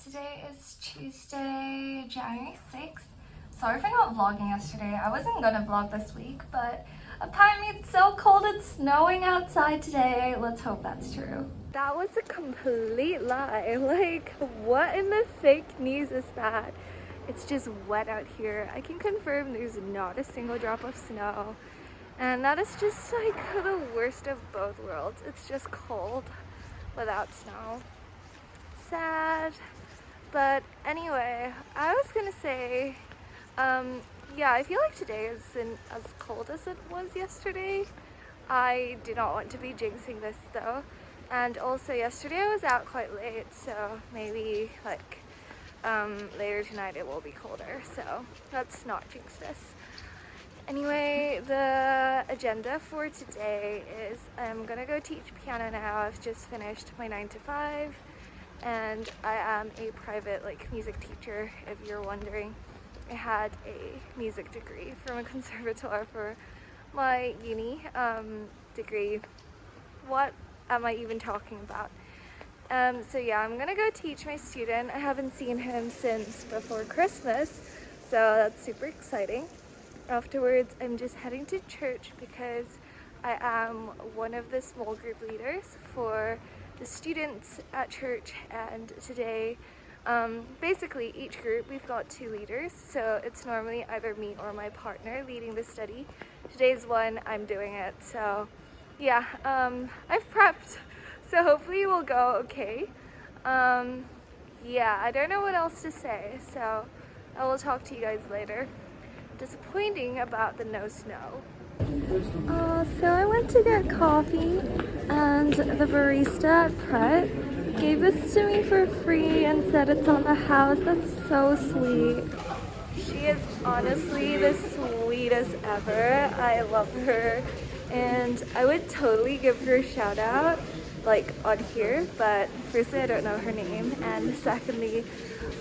Today is Tuesday, January 6th. Sorry for not vlogging yesterday. I wasn't gonna vlog this week, but apparently it's so cold it's snowing outside today. Let's hope that's true. That was a complete lie. Like, what in the fake news is that? It's just wet out here. I can confirm there's not a single drop of snow. And that is just like the worst of both worlds. It's just cold without snow. Sad. But anyway, I was gonna say, yeah, I feel like today isn't as cold as it was yesterday. I do not want to be jinxing this though. And also yesterday I was out quite late, so maybe like later tonight it will be colder, so let's not jinx this. Anyway, the agenda for today is I'm gonna go teach piano now. I've just finished my 9 to 5 and I am a private music teacher, if you're wondering. I had a music degree from a conservatoire for my uni degree. What am I even talking about? So yeah, I'm gonna go teach my student. I haven't seen him since before Christmas, so that's super exciting. Afterwards, I'm just heading to church because I am one of the small group leaders for the students at church, and today, basically each group we've got 2 leaders, so it's normally either me or my partner leading the study. Today's one, I'm doing it, so yeah, I've prepped, so hopefully we'll go okay. Yeah, I don't know what else to say, so I will talk to you guys later. Disappointing about the no snow. So I went to get coffee and the barista at Pret gave this to me for free and said it's on the house. That's so sweet. She is honestly the sweetest ever. I love her and I would totally give her a shout out on here, but firstly I don't know her name, and secondly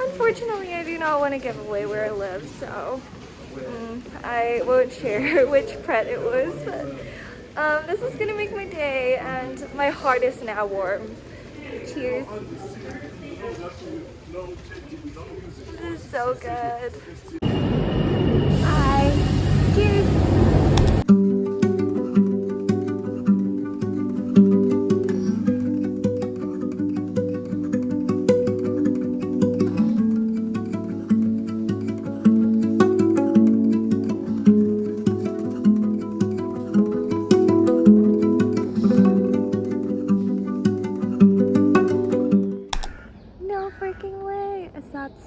unfortunately I do not want to give away where I live, so I won't share which Pret it was, but this is gonna make my day and my heart is now warm. Cheers. This is so good. Bye. Cheers.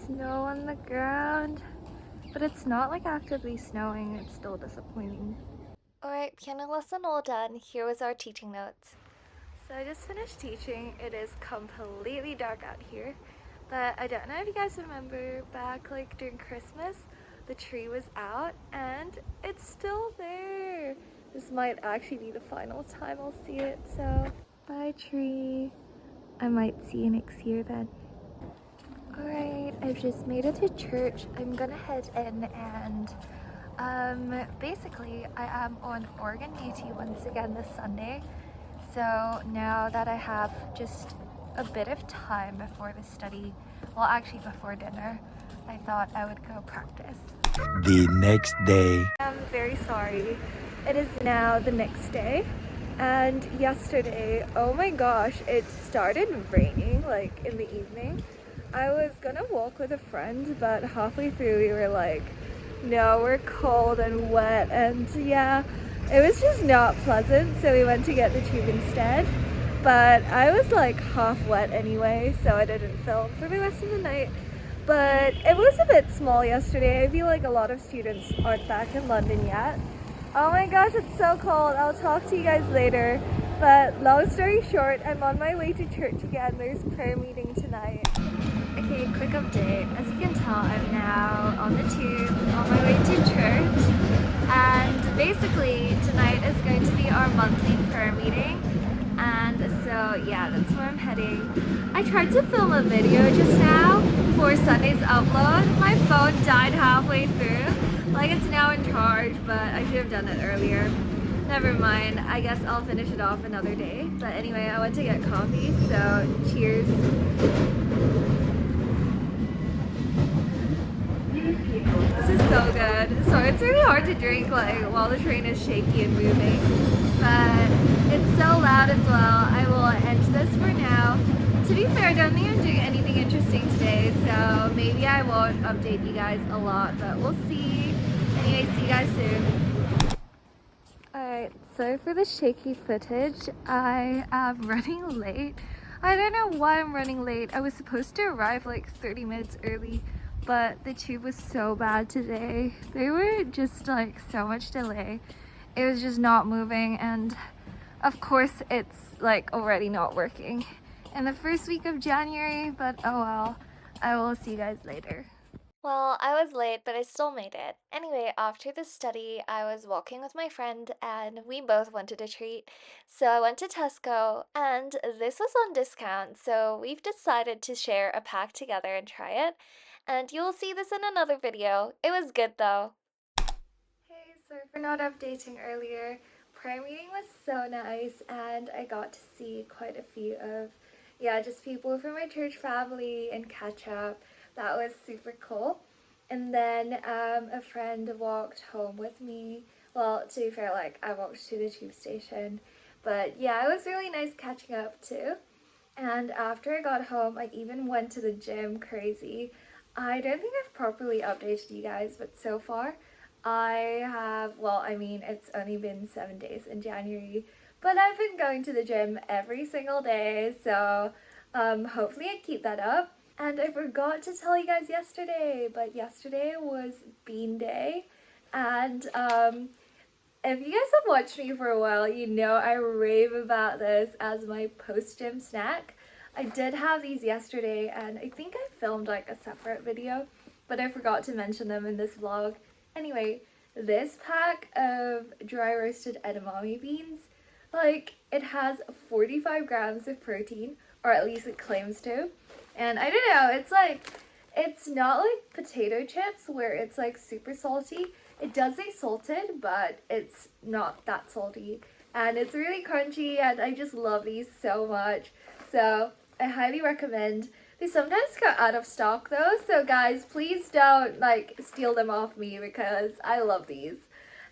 Snow on the ground, but it's not actively snowing. It's still disappointing. Alright, piano lesson all done. Here was our teaching notes. So I just finished teaching. It is completely dark out here, but I don't know if you guys remember back during Christmas, the tree was out and it's still there. This might actually be the final time I'll see it, so bye tree. I might see you next year then. Alright, I've just made it to church. I'm gonna head in and basically I am on organ duty once again this Sunday. So now that I have just a bit of time before the study, well actually before dinner, I thought I would go practice. The next day. I'm very sorry. It is now the next day. And yesterday, oh my gosh, it started raining in the evening. I was gonna walk with a friend, but halfway through we were like, no, we're cold and wet, and yeah, it was just not pleasant, so we went to get the tube instead. But I was half wet anyway, so I didn't film for the rest of the night. But it was a bit small yesterday. I feel like a lot of students aren't back in London yet. Oh my gosh, it's so cold. I'll talk to you guys later. But long story short, I'm on my way to church again. There's prayer meeting tonight. Okay, quick update. As you can tell, I'm now on the tube on my way to church. And basically, tonight is going to be our monthly prayer meeting. And so, yeah, that's where I'm heading. I tried to film a video just now for Sunday's upload. My phone died halfway through. It's now in charge, but I should have done it earlier. Never mind, I guess I'll finish it off another day. But anyway, I went to get coffee, so cheers. hard to drink like while the train is shaky and moving, but it's so loud as well. I will end this for now. To be fair, I don't think I'm doing anything interesting today, so maybe I won't update you guys a lot, but we'll see. Anyway, see you guys soon. Alright, so for the shaky footage, I am running late. I don't know why I'm running late. I was supposed to arrive like 30 minutes early, but the tube was so bad today. There were just like so much delay. It was just not moving, and of course it's like already not working in the first week of January, but oh well. I will see you guys later. Well, I was late, but I still made it. Anyway, after the study, I was walking with my friend and we both wanted a treat. So I went to Tesco and this was on discount, so we've decided to share a pack together and try it. And you'll see this in another video. It was good though. Hey, sorry for not updating earlier. Prayer meeting was so nice and I got to see quite a few of, just people from my church family and catch up. That was super cool. And then a friend walked home with me. Well, to be fair, like I walked to the tube station. But yeah, it was really nice catching up too. And after I got home, I even went to the gym. Crazy. I don't think I've properly updated you guys, but so far I have, well, I mean, it's only been 7 days in January, but I've been going to the gym every single day, so hopefully I keep that up. And I forgot to tell you guys yesterday, but yesterday was Bean Day, and if you guys have watched me for a while, you know I rave about this as my post-gym snack. I did have these yesterday, and I think I filmed like a separate video, but I forgot to mention them in this vlog. Anyway, this pack of dry roasted edamame beans, like it has 45 grams of protein, or at least it claims to. And I don't know, it's not like potato chips where it's like super salty. It does say salted, but it's not that salty. And it's really crunchy and I just love these so much. So I highly recommend. They sometimes go out of stock though, so guys, please don't like steal them off me because I love these.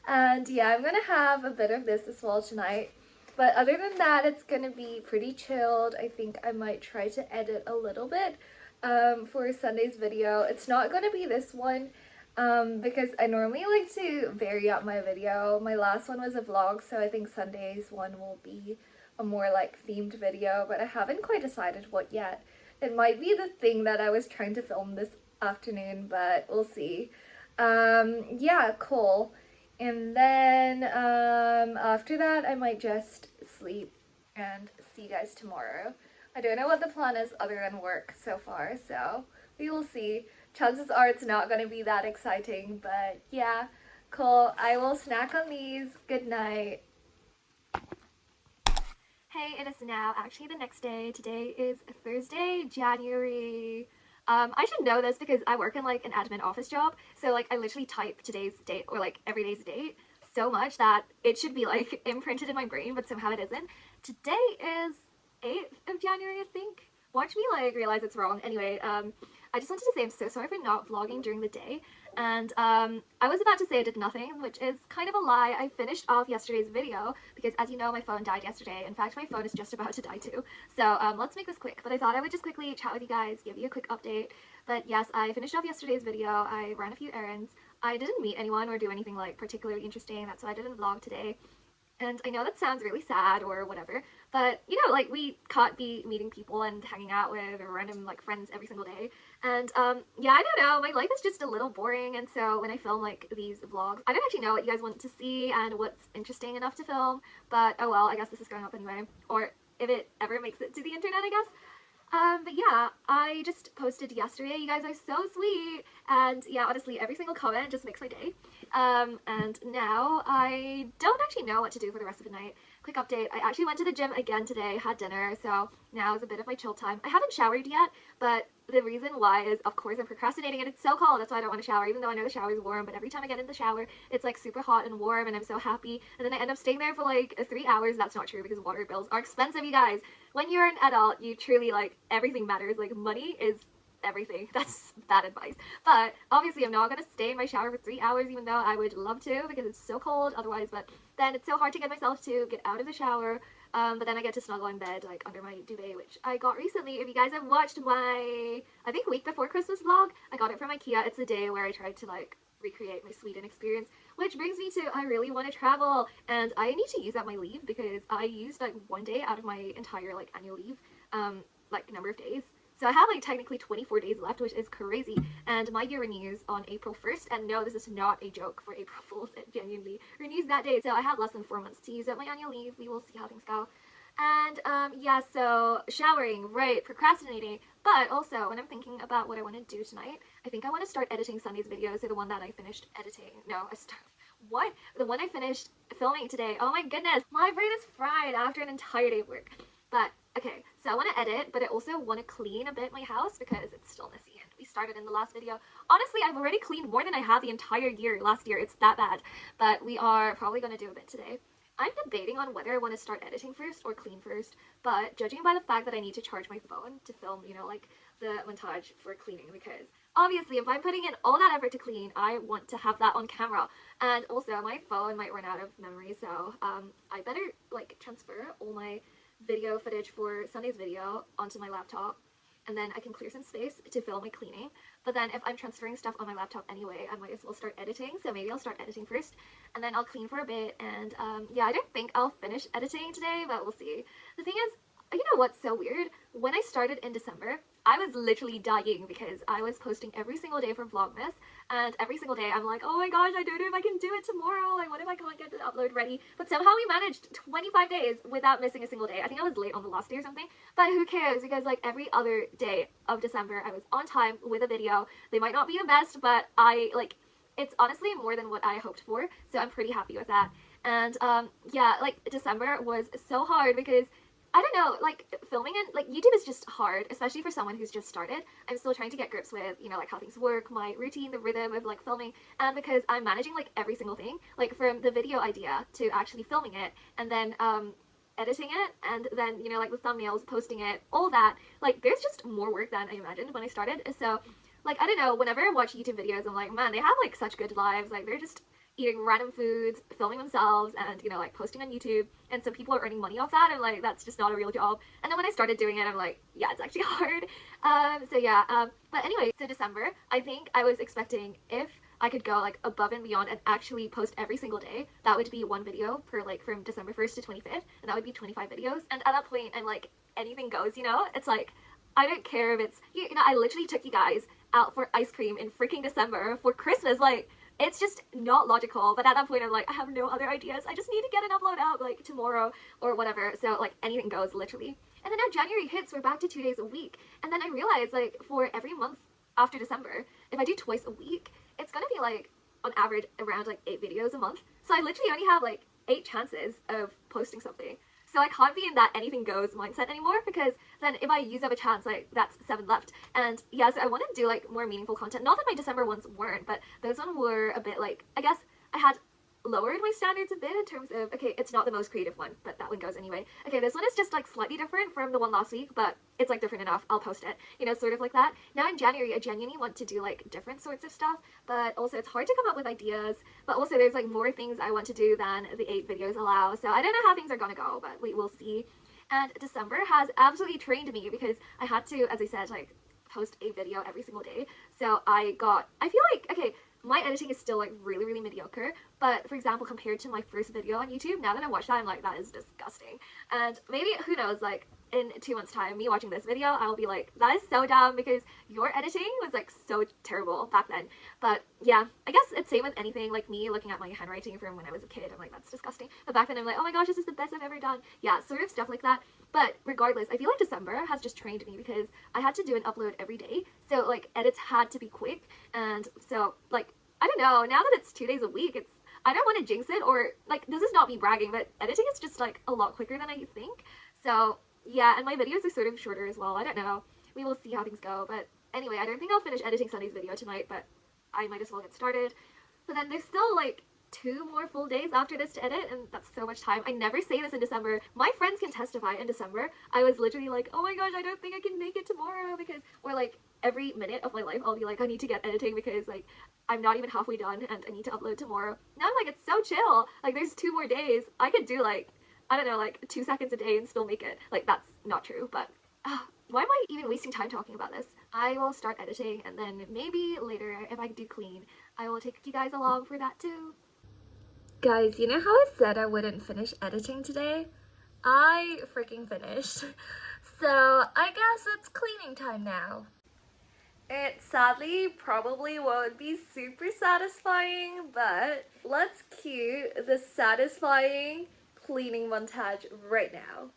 And yeah, I'm gonna have a bit of this as well tonight. But other than that, it's gonna be pretty chilled. I think I might try to edit a little bit for Sunday's video. It's not gonna be this one because I normally like to vary up my video. My last one was a vlog, so I think Sunday's one will be a more like themed video, but I haven't quite decided what yet. It might be the thing that I was trying to film this afternoon, but we'll see. Yeah, cool. And then after that, I might just sleep and see you guys tomorrow. I don't know what the plan is other than work so far, so we will see. Chances are it's not going to be that exciting, but yeah, cool. I will snack on these. Good night. Hey, it is now actually the next day. Today is Thursday, January. I should know this because I work in like an admin office job, so like I literally type today's date or like every day's date so much that it should be like imprinted in my brain, but somehow it isn't. Today is 8th of January, I think. Watch me like realize it's wrong. Anyway, I just wanted to say I'm so sorry for not vlogging during the day, and I was about to say I did nothing, which is kind of a lie. I finished off yesterday's video because, as you know, my phone died yesterday. In fact, my phone is just about to die too, so let's make this quick. But I thought I would just quickly chat with you guys, give you a quick update. But yes, I finished off yesterday's video. I ran a few errands. I didn't meet anyone or do anything like particularly interesting. That's why I didn't vlog today. And I know that sounds really sad or whatever, but you know, like we can't be meeting people and hanging out with random like friends every single day. And yeah, I don't know, my life is just a little boring, and so when I film like these vlogs, I don't actually know what you guys want to see and what's interesting enough to film, but oh well, I guess this is going up anyway, or if it ever makes it to the internet, I guess. But yeah, I just posted yesterday. You guys are so sweet, and yeah, honestly, every single comment just makes my day. And now I don't actually know what to do for the rest of the night. Quick update, I actually went to the gym again today, had dinner, so now is a bit of my chill time. I haven't showered yet, but the reason why is, of course, I'm procrastinating, and it's so cold, that's why I don't want to shower, even though I know the shower is warm, but every time I get in the shower, it's like super hot and warm, and I'm so happy, and then I end up staying there for like 3 hours. That's not true because water bills are expensive, you guys. When you're an adult, you truly, like, everything matters. Like, money is everything. That's bad advice. But obviously I'm not gonna stay in my shower for 3 hours, even though I would love to because it's so cold otherwise, but then it's so hard to get myself to get out of the shower. But then I get to snuggle in bed like under my duvet, which I got recently. If you guys have watched my, I think week before Christmas vlog, I got it from IKEA. It's the day where I tried to like recreate my Sweden experience, which brings me to I really want to travel, and I need to use up my leave because I used like 1 day out of my entire like annual leave, like number of days. So I have like technically 24 days left, which is crazy, and my year renews on April 1st, and no, this is not a joke for April Fools, it genuinely renews that day, so I have less than 4 months to use up my annual leave. We will see how things go. And yeah, so showering, right, procrastinating, but also when I'm thinking about what I want to do tonight, I think I want to start editing Sunday's videos. So the one that I finished editing, the one I finished filming today. Oh my goodness, my brain is fried after an entire day of work. But okay, so I want to edit, but I also want to clean a bit my house because it's still messy, and we started in the last video. Honestly, I've already cleaned more than I have the entire year last year. It's that bad, but we are probably going to do a bit today. I'm debating on whether I want to start editing first or clean first, but judging by the fact that I need to charge my phone to film, you know, like the montage for cleaning, because obviously if I'm putting in all that effort to clean, I want to have that on camera. And also my phone might run out of memory, so I better like transfer all my video footage for Sunday's video onto my laptop, and then I can clear some space to film my cleaning. But then if I'm transferring stuff on my laptop anyway, I might as well start editing. So maybe I'll start editing first, and then I'll clean for a bit. And yeah, I don't think I'll finish editing today, but we'll see. The thing is, you know what's so weird? When I started in December, I was literally dying because I was posting every single day for Vlogmas, and every single day I'm like, oh my gosh, I don't know if I can do it tomorrow, like what if I can't get the upload ready? But somehow we managed 25 days without missing a single day. I think I was late on the last day or something, but who cares, because like every other day of December I was on time with a video. They might not be the best, but it's honestly more than what I hoped for, so I'm pretty happy with that. And yeah, like December was so hard because I don't know, like filming and like YouTube is just hard, especially for someone who's just started. I'm still trying to get grips with, you know, like how things work, my routine, the rhythm of like filming, and because I'm managing like every single thing, like from the video idea to actually filming it, and then editing it, and then, you know, like the thumbnails, posting it, all that, like there's just more work than I imagined when I started. So like, I don't know, whenever I watch YouTube videos, I'm like, man, they have like such good lives, like they're just eating random foods, filming themselves, and, you know, like posting on YouTube, and some people are earning money off that, and like that's just not a real job. And then when I started doing it, I'm like, yeah, it's actually hard. So yeah, but anyway, so December, I think I was expecting if I could go like above and beyond and actually post every single day, that would be one video per like from December 1st to 25th, and that would be 25 videos. And at that point, I'm like, anything goes, you know? It's like, I don't care if it's, you know, I literally took you guys out for ice cream in freaking December for Christmas, like, it's just not logical. But at that point I'm like, I have no other ideas, I just need to get an upload out like tomorrow or whatever. So like anything goes, literally. And then now January hits, we're back to 2 days a week, and then I realized like for every month after December, if I do twice a week, it's gonna be like on average around like 8 videos a month. So I literally only have like 8 chances of posting something. So I can't be in that anything goes mindset anymore, because then if I use up a chance, like that's 7 left. And yeah, so I want to do like more meaningful content. Not that my December ones weren't, but those ones were a bit like, I guess I had lowered my standards a bit in terms of, okay, it's not the most creative one, but that one goes anyway. Okay, this one is just like slightly different from the one last week, but it's like different enough, I'll post it, you know, sort of like that. Now in January, I genuinely want to do like different sorts of stuff, but also it's hard to come up with ideas, but also there's like more things I want to do than the 8 videos allow. So I don't know how things are gonna go, but we will see. And December has absolutely trained me because I had to, as I said, like post a video every single day. So I feel like, okay, my editing is still like really, really mediocre, but for example, compared to my first video on YouTube, now that I watch that, I'm like, that is disgusting. And maybe, who knows, like in 2 months time, me watching this video, I'll be like, that is so dumb because your editing was like so terrible back then. But yeah, I guess it's same with anything, like me looking at my handwriting from when I was a kid, I'm like, that's disgusting. But back then I'm like, oh my gosh, this is the best I've ever done. Yeah, sort of stuff like that. But regardless, I feel like December has just trained me because I had to do an upload every day. So like edits had to be quick. And so like, I don't know, now that it's 2 days a week, I don't want to jinx it, or like, this is not me bragging, but editing is just like a lot quicker than I think. So yeah, and my videos are sort of shorter as well. I don't know. We will see how things go. But anyway, I don't think I'll finish editing Sunday's video tonight, but I might as well get started. But then there's still like 2 more full days after this to edit, and that's so much time. I never say this in December. My friends can testify in December. I was literally like, oh my gosh, I don't think I can make it tomorrow, because, or like every minute of my life I'll be like, I need to get editing because like I'm not even halfway done and I need to upload tomorrow. Now I'm like, it's so chill. Like there's 2 more days. I could do like, I don't know, like 2 seconds a day and still make it. Like that's not true, but why am I even wasting time talking about this? I will start editing and then maybe later if I do clean, I will take you guys along for that too. Guys, you know how I said I wouldn't finish editing today? I freaking finished. So I guess it's cleaning time now. It sadly probably won't be super satisfying, but let's cue the satisfying cleaning montage right now.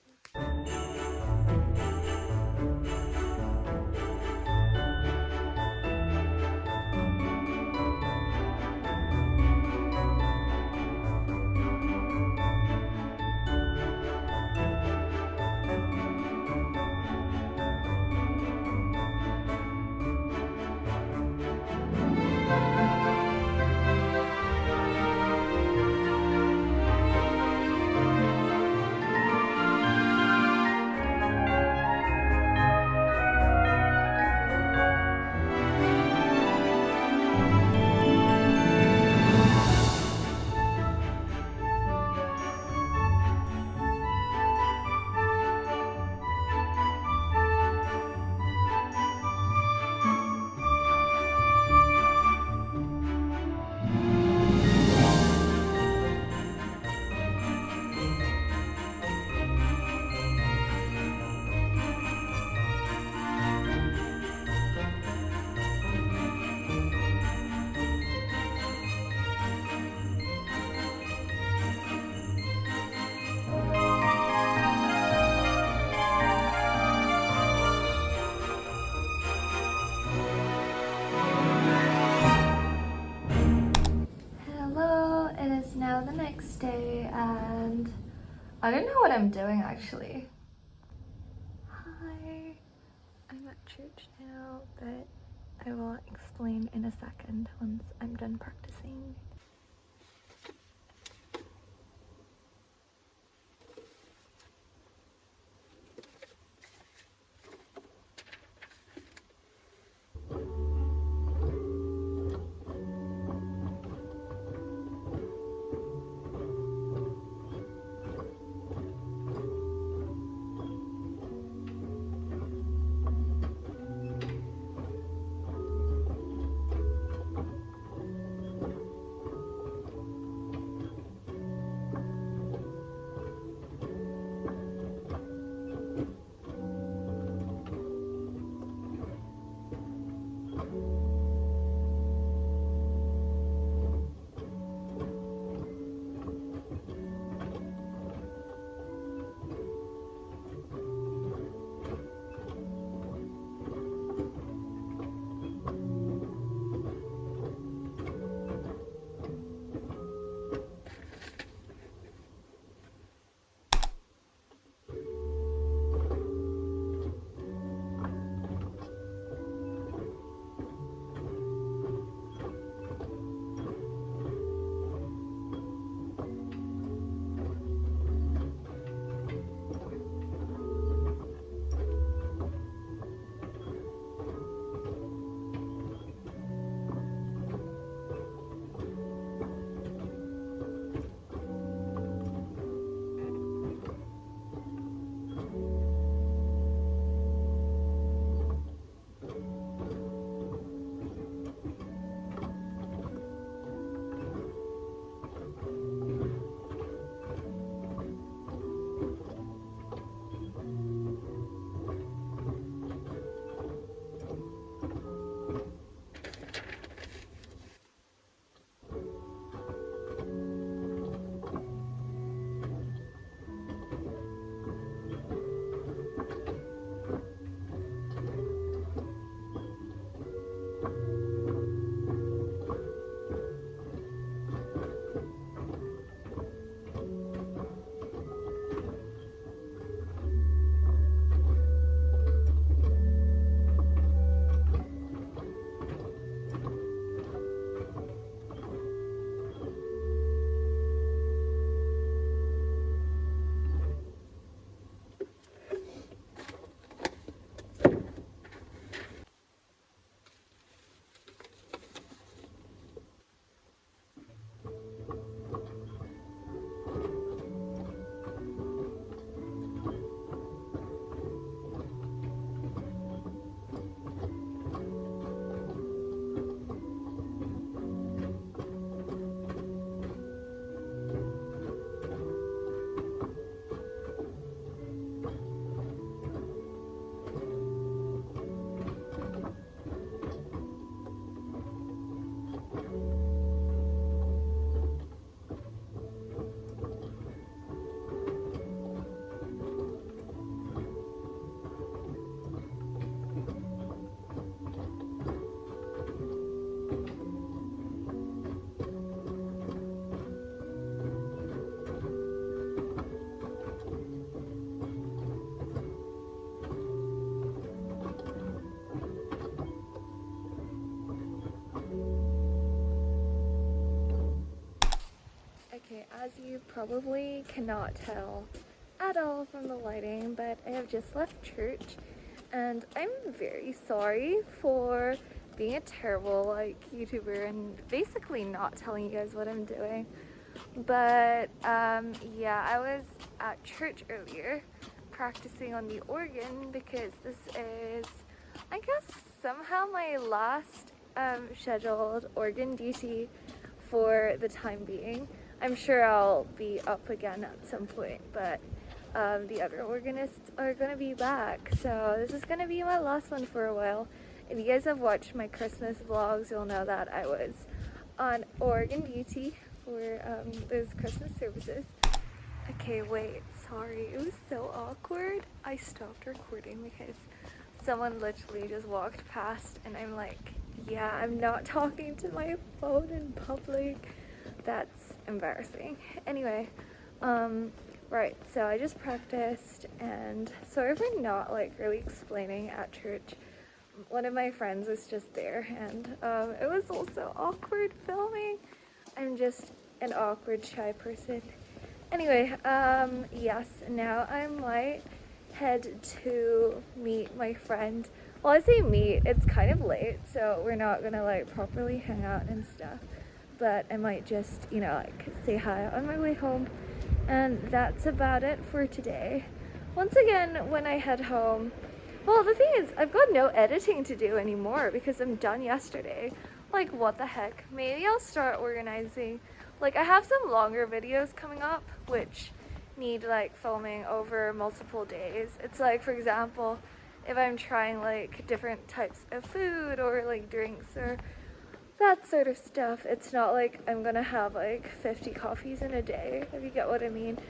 Hello, it is now the next day and I don't know what I'm doing actually. Hi, I'm at church now, but I will explain in a second once I'm done practicing. As you probably cannot tell at all from the lighting, but I have just left church and I'm very sorry for being a terrible YouTuber and basically not telling you guys what I'm doing. But yeah, I was at church earlier practicing on the organ because this is, I guess, somehow my last scheduled organ duty for the time being. I'm sure I'll be up again at some point, but the other organists are going to be back, so this is going to be my last one for a while. If you guys have watched my Christmas vlogs, you'll know that I was on organ duty for those Christmas services. Okay, wait, sorry, it was so awkward. I stopped recording because someone literally just walked past and I'm like, yeah, I'm not talking to my phone in public. That's embarrassing. Anyway, right, so I just practiced and sorry for not really explaining at church. One of my friends was just there and it was also awkward filming. I'm just an awkward, shy person. Anyway, yes, now I might head to meet my friend. Well, I say meet, it's kind of late, so we're not gonna properly hang out and stuff. But I might just, say hi on my way home. And that's about it for today. Once again, when I head home, well, the thing is, I've got no editing to do anymore because I'm done yesterday. What the heck? Maybe I'll start organizing. I have some longer videos coming up, which need, filming over multiple days. It's for example, if I'm trying, different types of food or, drinks or that sort of stuff. It's not I'm gonna have 50 coffees in a day, if you get what I mean.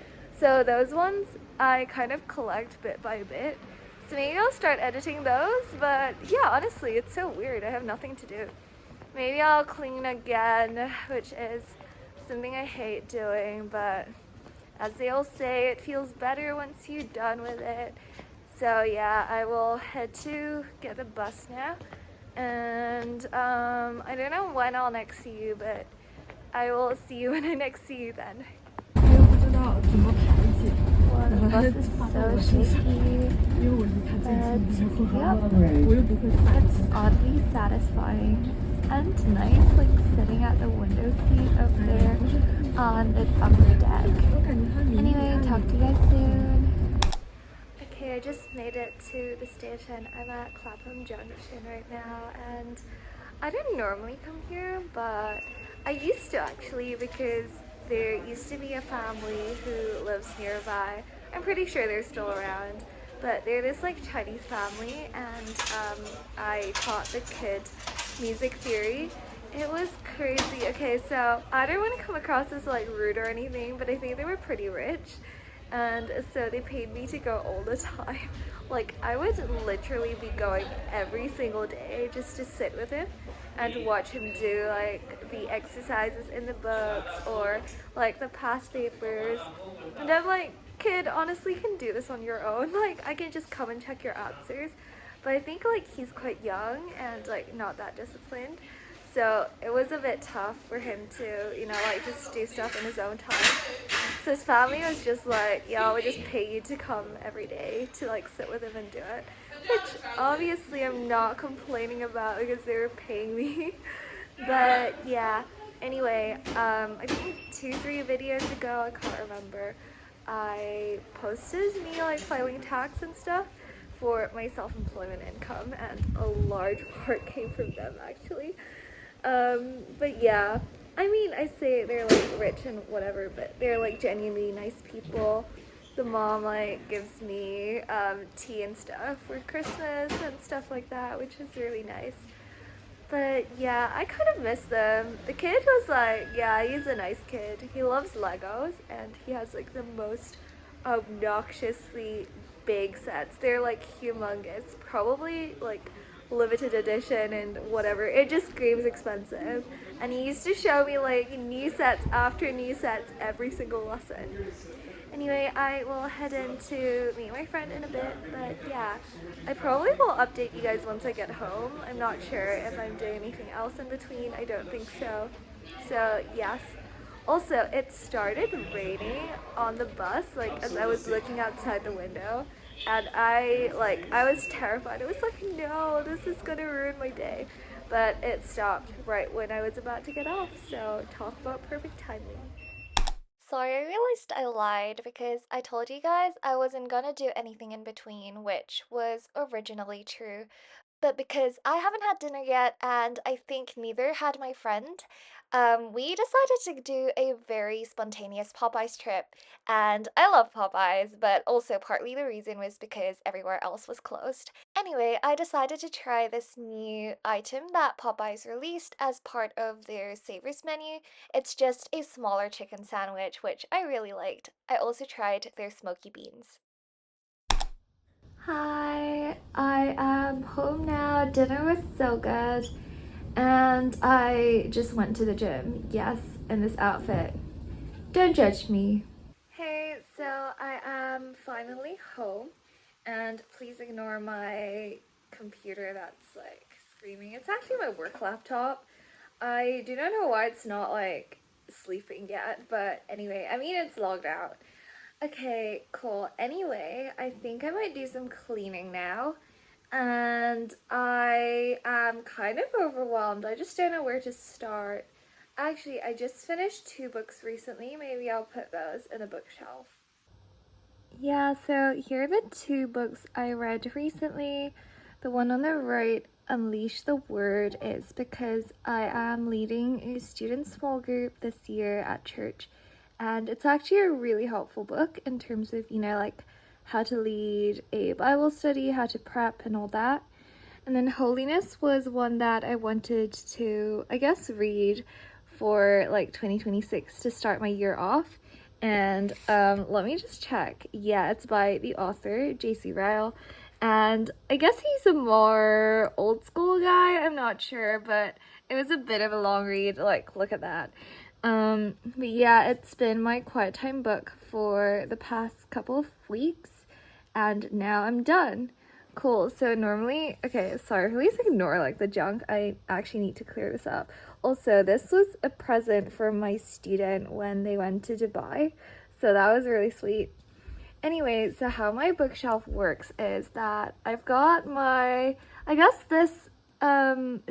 So those ones I kind of collect bit by bit. So maybe I'll start editing those, but yeah, honestly, it's so weird. I have nothing to do. Maybe I'll clean again, which is something I hate doing, but as they all say, it feels better once you're done with it. So yeah, I will head to get the bus now. And I don't know when I'll next see you, but I will see you when I next see you then. Wow, the bus is so shaky, but it's oddly satisfying and nice, sitting at the window seat up there on the upper deck. Anyway, talk to you guys soon. Okay, I just made it to the station. I'm at Clapham Junction right now, and I don't normally come here, but I used to actually, because there used to be a family who lives nearby. I'm pretty sure they're still around, but they're this Chinese family, and I taught the kid music theory. It was crazy. Okay, so I don't want to come across as rude or anything, but I think they were pretty rich. And so they paid me to go all the time. I would literally be going every single day just to sit with him and watch him do the exercises in the books or the past papers. And I'm like, kid, honestly, you can do this on your own. I can just come and check your answers. But I think he's quite young and not that disciplined. So it was a bit tough for him to, just do stuff in his own time. So his family was just yeah, we just pay you to come every day to sit with him and do it. Which obviously I'm not complaining about because they were paying me. But yeah, anyway, I think 2-3 videos ago, I can't remember, I posted me filing tax and stuff for my self-employment income, and a large part came from them actually. But yeah, I mean, I say they're rich and whatever, but they're genuinely nice people. The mom gives me tea and stuff for Christmas and stuff like that, which is really nice. But yeah, I kind of miss them. The kid was yeah, he's a nice kid. He loves Legos and he has the most obnoxiously big sets. They're humongous, probably limited edition and whatever. It just screams expensive. And he used to show me new sets after new sets every single lesson. Anyway, I will head in to meet my friend in a bit, but yeah, I probably will update you guys once I get home. I'm not sure if I'm doing anything else in between. I don't think so. So yes, Also, it started raining on the bus, like as I was looking outside the window, and I was terrified. I was like, no, this is gonna ruin my day. But it stopped right when I was about to get off, so talk about perfect timing. Sorry, I realized I lied because I told you guys I wasn't gonna do anything in between, which was originally true. But because I haven't had dinner yet, and I think neither had my friend, we decided to do a very spontaneous Popeyes trip. And I love Popeyes, but also partly the reason was because everywhere else was closed. Anyway, I decided to try this new item that Popeyes released as part of their Savers menu. It's just a smaller chicken sandwich, which I really liked. I also tried their smoky beans. Hi, I am home now. Dinner was so good. And I just went to the gym. Yes, in this outfit. Don't judge me. Hey, so I am finally home. And please ignore my computer that's like screaming. It's actually my work laptop. I do not know why it's not like sleeping yet, but anyway, I mean it's logged out. Okay, cool. Anyway, I think I might do some cleaning now. And I am kind of overwhelmed. I just don't know where to start. Actually, I just finished 2 books recently. Maybe I'll put those in a bookshelf. Yeah, so here are the 2 books I read recently. The one on the right, Unleash the Word, is because I am leading a student small group this year at church. And it's actually a really helpful book in terms of, like how to lead a Bible study, how to prep, and all that. And then Holiness was one that I wanted to, I guess, read for like 2026 to start my year off. And let me just check. Yeah, it's by the author, J.C. Ryle. And I guess he's a more old school guy. I'm not sure, but it was a bit of a long read. Like, look at that. But yeah, it's been my quiet time book for the past couple of weeks, and now I'm done. Cool. So normally, okay, sorry, please ignore like the junk. I actually need to clear this up. Also, this was a present for my student when they went to Dubai, so that was really sweet. Anyway, so how my bookshelf works is that I've got my, I guess this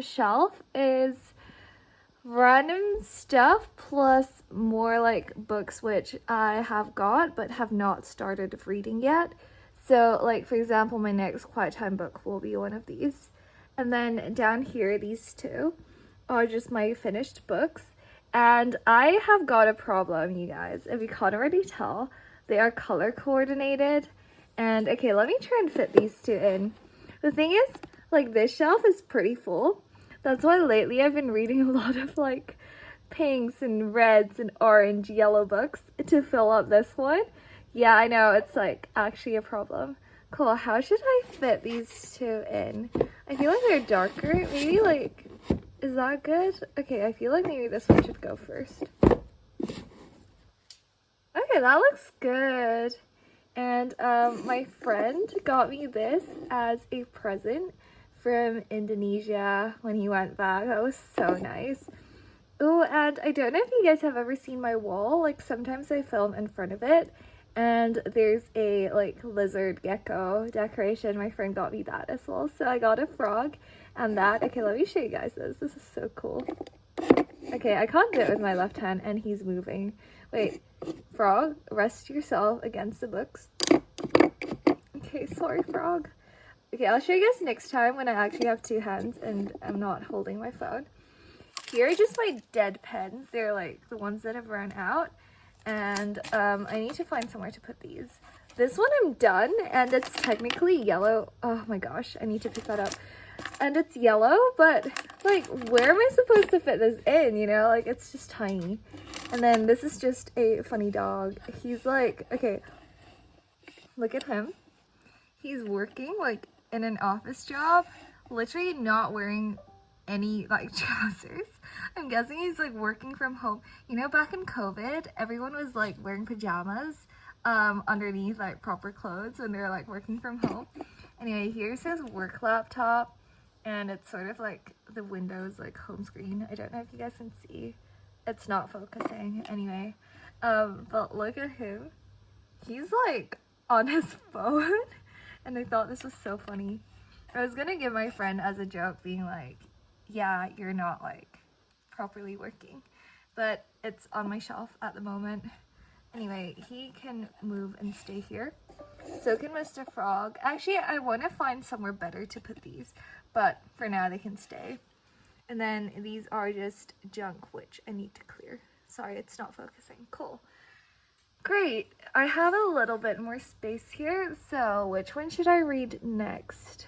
shelf is random stuff plus more like books which I have got but have not started reading yet. So like for example, my next quiet time book will be one of these. And then down here, these 2 are just my finished books. And I have got a problem, you guys. If you can't already tell, they are color coordinated. And okay, let me try and fit these 2 in. The thing is, like this shelf is pretty full. That's why lately I've been reading a lot of like pinks and reds and orange, yellow books to fill up this one. Yeah, I know, it's like actually a problem. Cool, how should I fit these 2 in? I feel like they're darker. Maybe like, is that good? Okay, I feel like maybe this one should go first. Okay, that looks good. And my friend got me this as a present from Indonesia when he went back. That was so nice. Oh, and I don't know if you guys have ever seen my wall. Like sometimes I film in front of it and there's a like lizard gecko decoration. My friend got me that as well. So I got a frog and that. Okay, let me show you guys this. This is so cool. Okay, I can't do it with my left hand and he's moving. Wait, frog, rest yourself against the books. Okay, sorry, frog. Okay, I'll show you guys next time when I actually have 2 hands and I'm not holding my phone. Here are just my dead pens. They're like the ones that have run out. And I need to find somewhere to put these. This one I'm done and it's technically yellow. Oh my gosh, I need to pick that up. And it's yellow, but like where am I supposed to fit this in, like it's just tiny. And then this is just a funny dog. He's like, okay, look at him. He's working like in an office job, literally not wearing any like trousers. I'm guessing he's like working from home. Back in COVID, everyone was like wearing pajamas underneath like proper clothes when they're like working from home. Anyway, here's his work laptop and it's sort of like the Windows like home screen. I don't know if you guys can see. It's not focusing anyway. But look at him. He's like on his phone and I thought this was so funny. I was gonna give my friend as a joke being like, yeah, you're not like properly working, but it's on my shelf at the moment. Anyway, he can move and stay here. So can Mr. Frog. Actually, I want to find somewhere better to put these, but for now they can stay. And then these are just junk, which I need to clear. Sorry, it's not focusing. Cool. Great. I have a little bit more space here, so which one should I read next?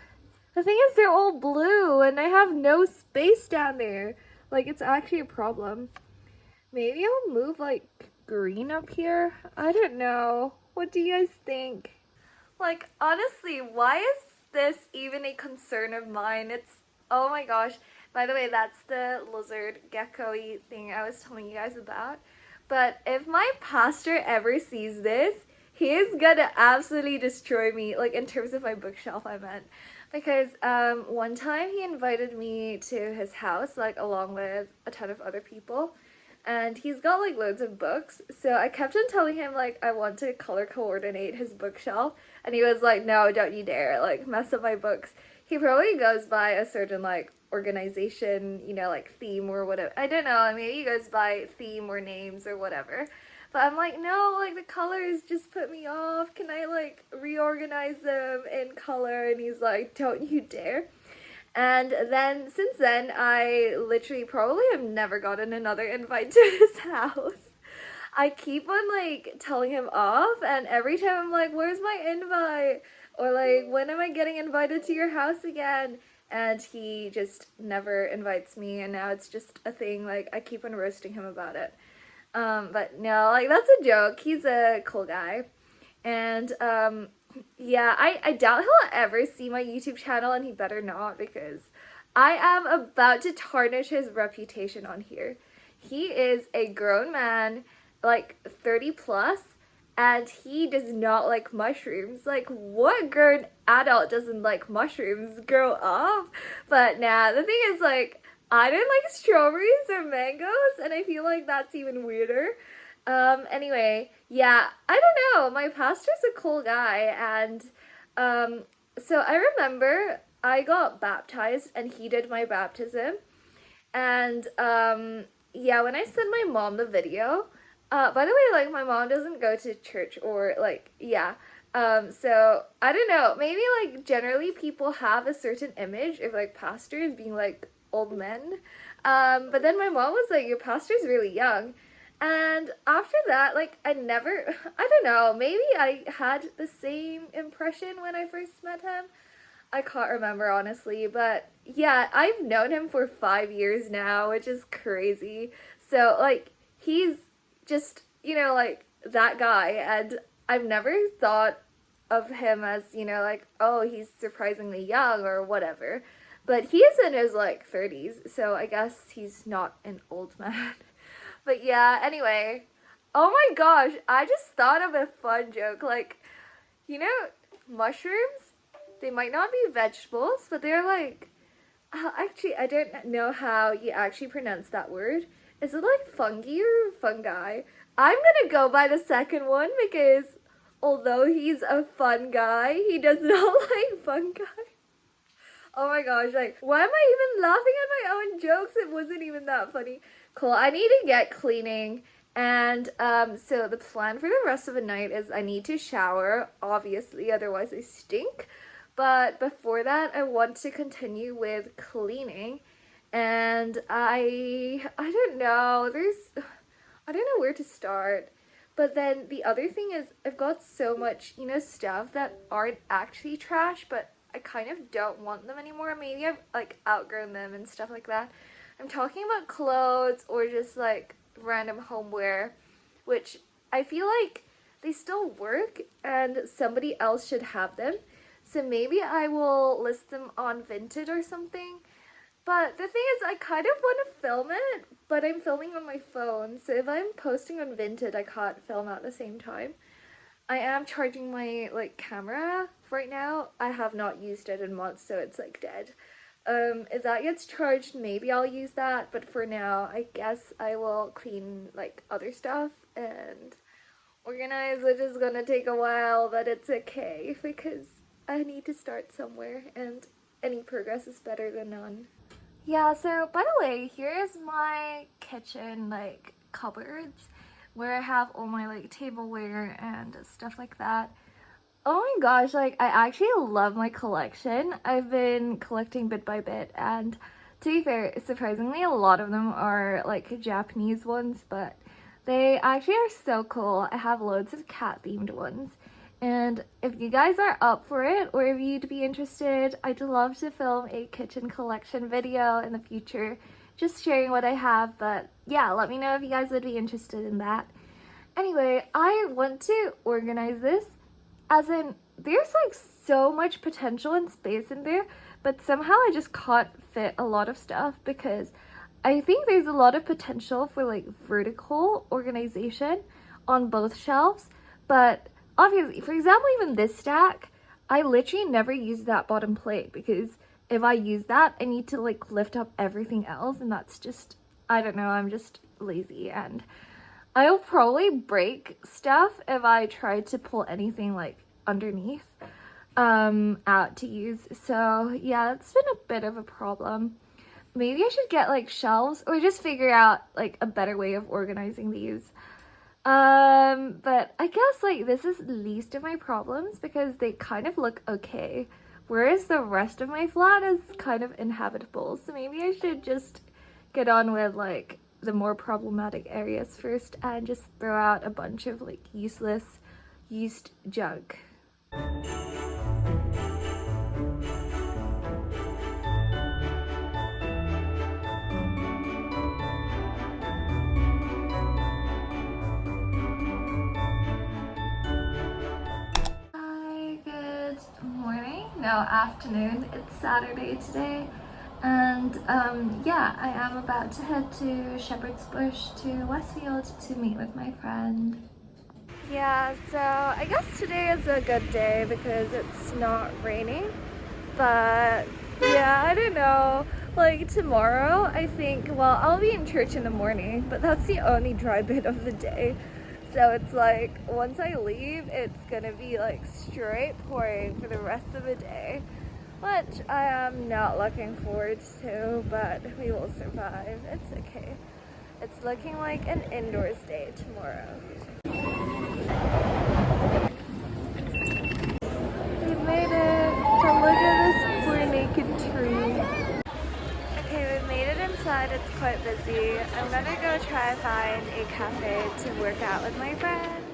The thing is, they're all blue, and I have no space down there. Like, it's actually a problem. Maybe I'll move, like, green up here? I don't know. What do you guys think? Like, honestly, why is this even a concern of mine? It's, oh my gosh. By the way, that's the lizard gecko-y thing I was telling you guys about. But if my pastor ever sees this, he is gonna absolutely destroy me, like in terms of my bookshelf I meant. Because one time he invited me to his house, like along with a ton of other people. And he's got like loads of books, so I kept on telling him like I want to color coordinate his bookshelf, and he was like, no, don't you dare, like mess up my books. He probably goes by a certain like organization, you know, like theme or whatever. I don't know, maybe he goes by theme or names or whatever. But I'm like, no, like the colors just put me off. Can I like reorganize them in color? And he's like, don't you dare. And then, since then, I literally probably have never gotten another invite to his house. I keep on, like, telling him off, and every time I'm like, where's my invite? Or, like, when am I getting invited to your house again? And he just never invites me, and now it's just a thing, like, I keep on roasting him about it. But no, like, that's a joke. He's a cool guy. And, yeah, I doubt he'll ever see my YouTube channel, and he better not, because I am about to tarnish his reputation on here. He is a grown man, like 30 plus, and he does not like mushrooms. Like, what grown adult doesn't like mushrooms? Grow up? But nah, the thing is, like, I don't like strawberries or mangoes, and I feel like that's even weirder. Anyway, yeah, I don't know, my pastor's a cool guy, and, so I remember I got baptized, and he did my baptism, and, yeah, when I sent my mom the video, by the way, like, my mom doesn't go to church, or, like, yeah, so, I don't know, maybe, like, generally people have a certain image of, like, pastors being, like, old men, but then my mom was like, your pastor's really young. And after that, like, I don't know, maybe I had the same impression when I first met him. I can't remember, honestly, but yeah, I've known him for 5 years now, which is crazy. So, like, he's just, you know, like, that guy, and I've never thought of him as, you know, like, oh, he's surprisingly young or whatever. But he is in his, like, 30s, so I guess he's not an old man. But yeah, anyway, oh my gosh, I just thought of a fun joke, like, you know, mushrooms, they might not be vegetables, but they're like, actually, I don't know how you actually pronounce that word. Is it like fungi or fungi? I'm gonna go by the second one, because although he's a fun guy, he does not like fungi. Oh my gosh, like, why am I even laughing at my own jokes? It wasn't even that funny. Cool, I need to get cleaning, and so the plan for the rest of the night is I need to shower, obviously, otherwise I stink. But before that, I want to continue with cleaning, and I don't know, I don't know where to start. But then the other thing is I've got so much, you know, stuff that aren't actually trash, but I kind of don't want them anymore. Maybe I've, like, outgrown them and stuff like that. I'm talking about clothes or just, like, random homeware, which I feel like they still work and somebody else should have them. So maybe I will list them on Vinted or something. But the thing is, I kind of want to film it, but I'm filming on my phone. So if I'm posting on Vinted, I can't film at the same time. I am charging my, like, camera right now. I have not used it in months, so it's, like, dead. if that gets charged, maybe I'll use that, but for now I guess I will clean like other stuff and organize, which is gonna take a while, but it's okay because I need to start somewhere and any progress is better than none. Yeah, so by the way, here's my kitchen like cupboards where I have all my like tableware and stuff like that. Oh my gosh, like I actually love my collection. I've been collecting bit by bit, and to be fair, surprisingly a lot of them are like Japanese ones, but they actually are so cool. I have loads of cat themed ones. And if you guys are up for it, or if you'd be interested, I'd love to film a kitchen collection video in the future, just sharing what I have. But yeah, let me know if you guys would be interested in that. Anyway, I want to organize this, as in, there's like so much potential and space in there, but somehow I just can't fit a lot of stuff because I think there's a lot of potential for like vertical organization on both shelves, but obviously, for example, even this stack, I literally never use that bottom plate because if I use that, I need to like lift up everything else, and that's just, I don't know, I'm just lazy, and I'll probably break stuff if I try to pull anything like underneath out to use. So yeah, it's been a bit of a problem. Maybe I should get like shelves or just figure out like a better way of organizing these. But I guess like this is least of my problems because they kind of look okay, whereas the rest of my flat is kind of inhabitable. So maybe I should just get on with like the more problematic areas first and just throw out a bunch of like useless used junk. No, afternoon. It's Saturday today, and yeah, I am about to head to Shepherd's Bush to Westfield to meet with my friend. Yeah, so I guess today is a good day because it's not raining, but yeah, I don't know, like tomorrow I think, well, I'll be in church in the morning, but that's the only dry bit of the day. So it's like, once I leave, it's gonna be like straight pouring for the rest of the day, which I am not looking forward to, but we will survive. It's okay. It's looking like an indoors day tomorrow. We made it! So look at this poor naked tree. Okay, we made it inside. It's quite busy. I'm gonna go try to find a cafe to work out with my friend.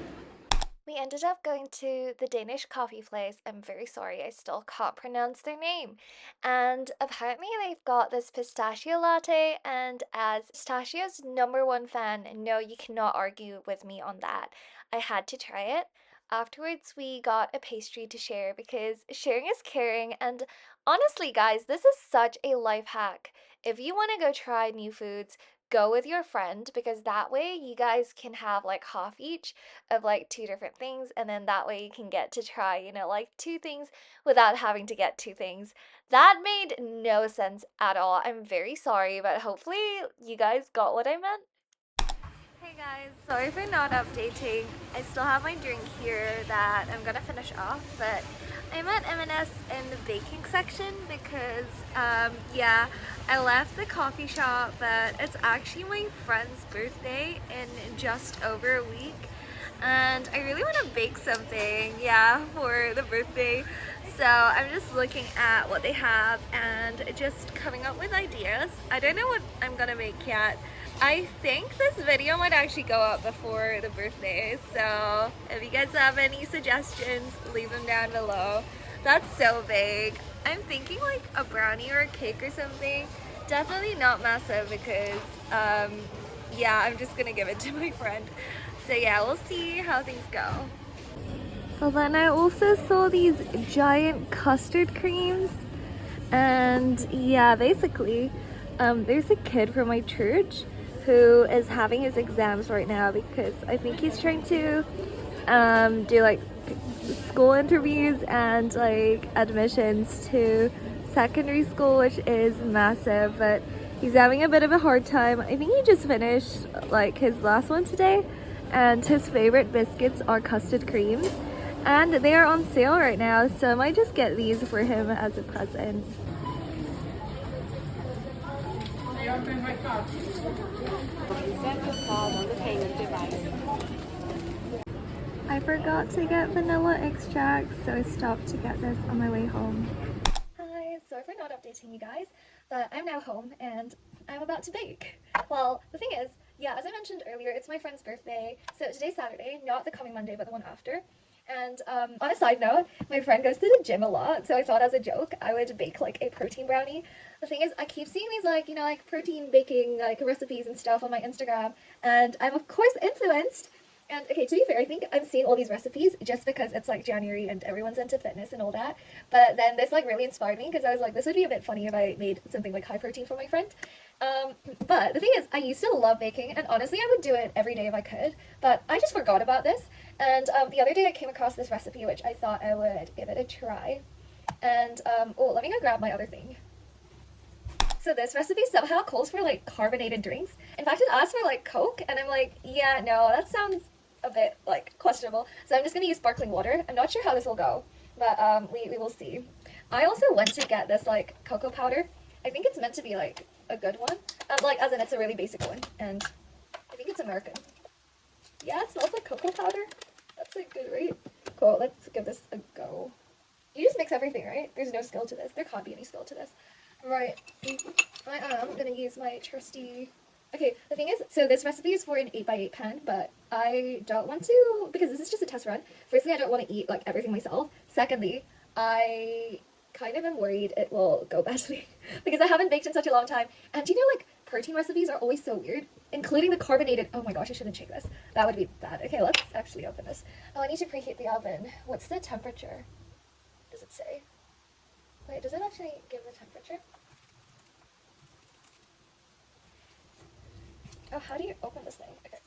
We ended up going to the Danish coffee place. I'm very sorry, I still can't pronounce their name. And apparently they've got this pistachio latte, and as pistachio's #1 fan, no, you cannot argue with me on that. I had to try it. Afterwards, we got a pastry to share because sharing is caring, and honestly, guys, this is such a life hack. If you want to go try new foods, go with your friend because that way you guys can have like half each of like 2 different things, and then that way you can get to try, you know, like 2 things without having to get 2 things. That made no sense at all. I'm very sorry, but hopefully you guys got what I meant. Hey guys, sorry for not updating. I still have my drink here that I'm gonna finish off, but I'm at M&S in the baking section because, yeah, I left the coffee shop, but it's actually my friend's birthday in just over a week, and I really want to bake something, yeah, for the birthday. So I'm just looking at what they have and just coming up with ideas. I don't know what I'm gonna make yet. I think this video might actually go up before the birthday, so if you guys have any suggestions, leave them down below. That's so vague. I'm thinking like a brownie or a cake or something. Definitely not massive because, yeah, I'm just gonna give it to my friend. So yeah, we'll see how things go. Well, then I also saw these giant custard creams, and yeah, basically, there's a kid from my church who is having his exams right now because I think he's trying to do like school interviews and like admissions to secondary school, which is massive, but he's having a bit of a hard time. I think he just finished like his last one today, and his favorite biscuits are custard creams, and they are on sale right now, so I might just get these for him as a present. I forgot to get vanilla extract, so I stopped to get this on my way home. Hi, sorry for not updating you guys, but I'm now home and I'm about to bake. Well, the thing is, yeah, as I mentioned earlier, it's my friend's birthday, so today's Saturday, not the coming Monday, but the one after. And on a side note, my friend goes to the gym a lot, so I thought as a joke I would bake like a protein brownie. The thing is, I keep seeing these like, you know, like protein baking like recipes and stuff on my Instagram, and I'm of course influenced. And okay, to be fair, I think I'm seeing all these recipes just because it's like January and everyone's into fitness and all that. But then this like really inspired me because I was like, this would be a bit funny if I made something like high protein for my friend. But the thing is, I used to love baking, and honestly, I would do it every day if I could. But I just forgot about this. And the other day I came across this recipe, which I thought I would give it a try. And oh, let me go grab my other thing. So this recipe somehow calls for like carbonated drinks. In fact, it asks for like Coke, and I'm like, yeah, no, that sounds a bit like questionable. So I'm just gonna use sparkling water. I'm not sure how this will go, but we will see. I also went to get this like cocoa powder. I think it's meant to be like a good one. Like as in it's a really basic one, and I think it's American. Yeah, it smells like cocoa powder. That's like good, right? Cool, let's give this a go. You just mix everything, right? There's no skill to this. There can't be any skill to this. Right. I am gonna use my trusty. Okay, the thing is, so this recipe is for an 8x8 pan, but I don't want to, because this is just a test run. Firstly, I don't want to eat like everything myself. Secondly, I kind of am worried it will go badly because I haven't baked in such a long time. And you know, like protein recipes are always so weird, including the carbonated. Oh my gosh, I shouldn't shake this. That would be bad. Okay, let's actually open this. Oh, I need to preheat the oven. What's the temperature? Does it say? Wait, does it actually give the temperature? Oh, how do you open this thing? Okay.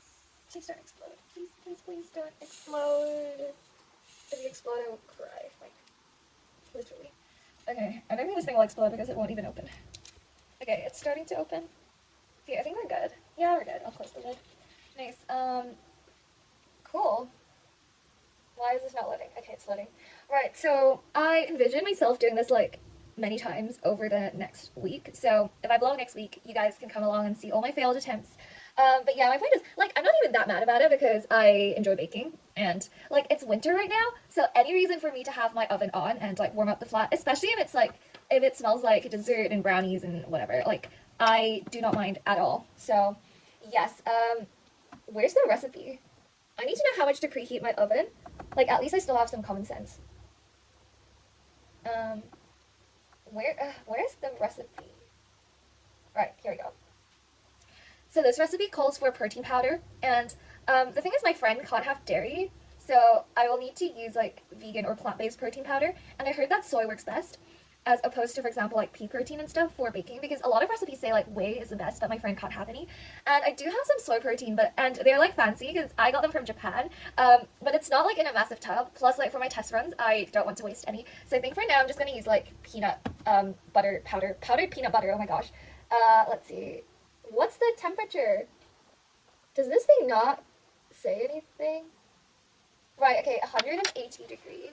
Please don't explode. Please, please, please don't explode. If you explode, I will cry. Like, literally. Okay, I don't think this thing will explode because it won't even open. Okay, it's starting to open. Okay, I think we're good. Yeah, we're good. I'll close the lid. Nice. Cool. Why is this not loading? Okay, it's loading. Right, so I envision myself doing this like many times over the next week. So if I vlog next week, you guys can come along and see all my failed attempts. But yeah, my point is, like, I'm not even that mad about it because I enjoy baking, and like it's winter right now, so any reason for me to have my oven on and like warm up the flat, especially if it's like, if it smells like dessert and brownies and whatever, like I do not mind at all. So yes, where's the recipe? I need to know how much to preheat my oven. Like, at least I still have some common sense. Where's the recipe? Right, here we go. So this recipe calls for protein powder, and the thing is my friend can't have dairy, so I will need to use like vegan or plant-based protein powder, and I heard that soy works best, as opposed to, for example, like pea protein and stuff for baking, because a lot of recipes say like whey is the best, but my friend can't have any. And I do have some soy protein, and they're like fancy because I got them from Japan, but it's not like in a massive tub. Plus, like for my test runs, I don't want to waste any, so I think for now I'm just gonna use like peanut butter powder, powdered peanut butter. Oh my gosh. Let's see. What's the temperature? Does this thing not say anything? Right, okay, 180 degrees.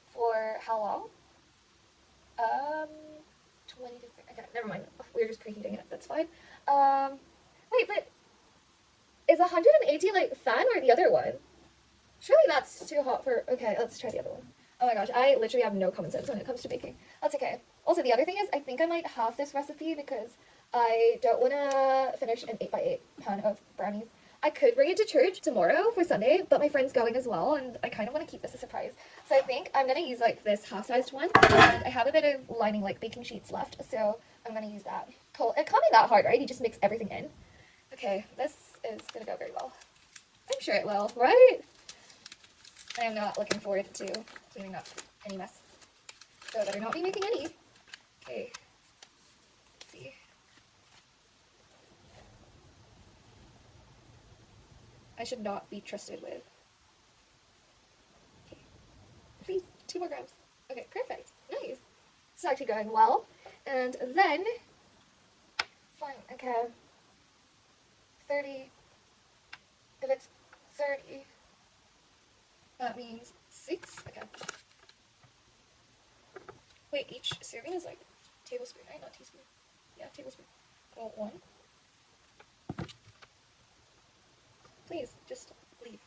For how long? 20 degrees. Okay, never mind. We're just preheating it. That's fine. Wait, but is 180 like fan or the other one? Surely that's too hot for. Okay, let's try the other one. Oh my gosh, I literally have no common sense when it comes to baking. That's okay. Also, the other thing is, I think I might have this recipe because I don't want to finish an 8x8 pan of brownies. I could bring it to church tomorrow for Sunday, but my friend's going as well, and I kind of want to keep this a surprise. So I think I'm going to use like this half-sized one, and I have a bit of lining like baking sheets left, so I'm going to use that. Cool. It can't be that hard, right? You just mix everything in. Okay, this is going to go very well. I'm sure it will, right? I am not looking forward to cleaning up any mess. So I better not be making any. Okay. Let's see. I should not be trusted with. Okay. Please, 2 more grams. Okay. Okay, perfect. Nice. It's actually going well. And then, fine, okay. 30. If it's 30, that means 6. Okay. Wait, each serving is like tablespoon, right? Not teaspoon. Yeah, tablespoon. Well, 1. Please, just leave.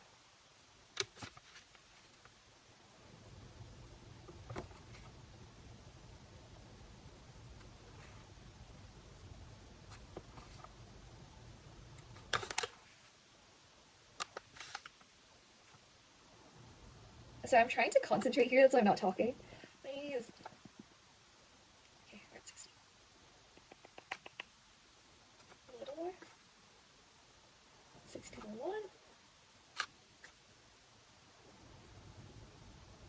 So I'm trying to concentrate here, that's why I'm not talking. Please. Okay, we're at 60. A little more. 61.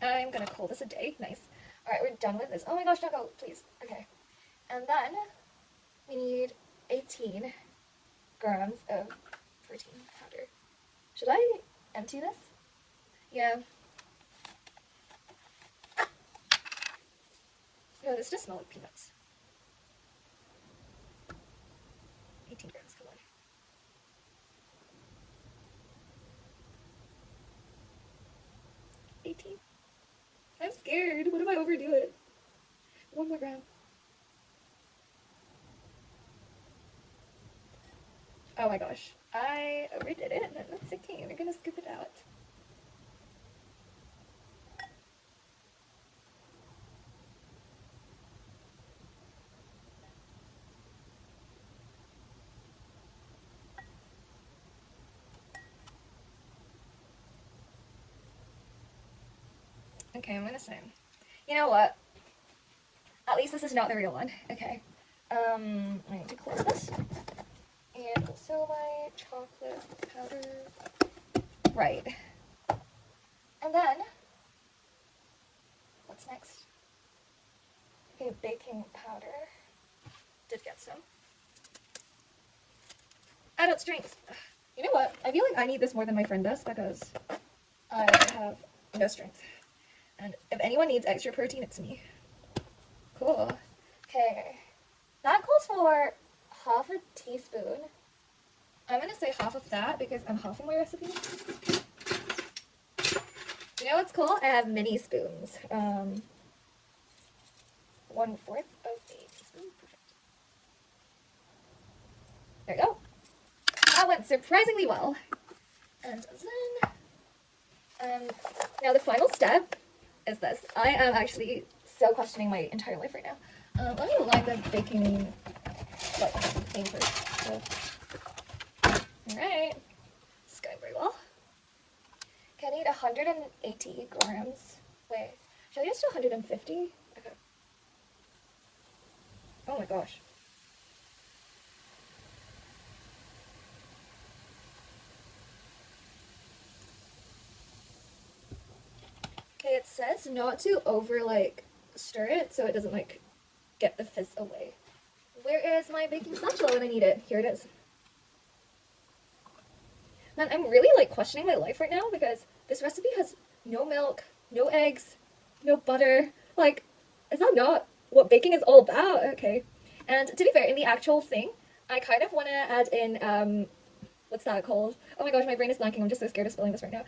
I'm gonna call this a day. Nice. Alright, we're done with this. Oh my gosh, don't go, please. Okay. And then we need 18 grams of protein powder. Should I empty this? Yeah. No, this just smells like peanuts. 18 grams, come on. 18. I'm scared. What if I overdo it? 1 more gram. Oh my gosh. I overdid it. That's 16. We're gonna scoop it out. Okay, I'm gonna say, you know what? At least this is not the real one. Okay. I need to close this. And also my chocolate powder. Right. And then, what's next? Okay, baking powder. Did get some. Adult strength. You know what? I feel like I need this more than my friend does because I have no strength. And if anyone needs extra protein, it's me. Cool. Okay. That calls for half a teaspoon. I'm gonna say half of that because I'm halving my recipe. You know what's cool? I have mini spoons. 1/4 of a teaspoon. Perfect. There you go. That went surprisingly well. And then, now the final step is this. I am actually so questioning my entire life right now. Let me line the baking thing first. So. Alright. This is going very well. Okay, I need 180 grams. Wait, should I just do 150? Okay. Oh my gosh. Okay, it says not to over stir it so it doesn't get the fizz away. Where is my baking spatula when I need it? Here it is. Man, I'm really questioning my life right now because this recipe has no milk, no eggs, no butter. Is that not what baking is all about? Okay. And to be fair, in the actual thing, I kind of want to add in, what's that called? Oh my gosh, my brain is blanking. I'm just so scared of spelling this right now.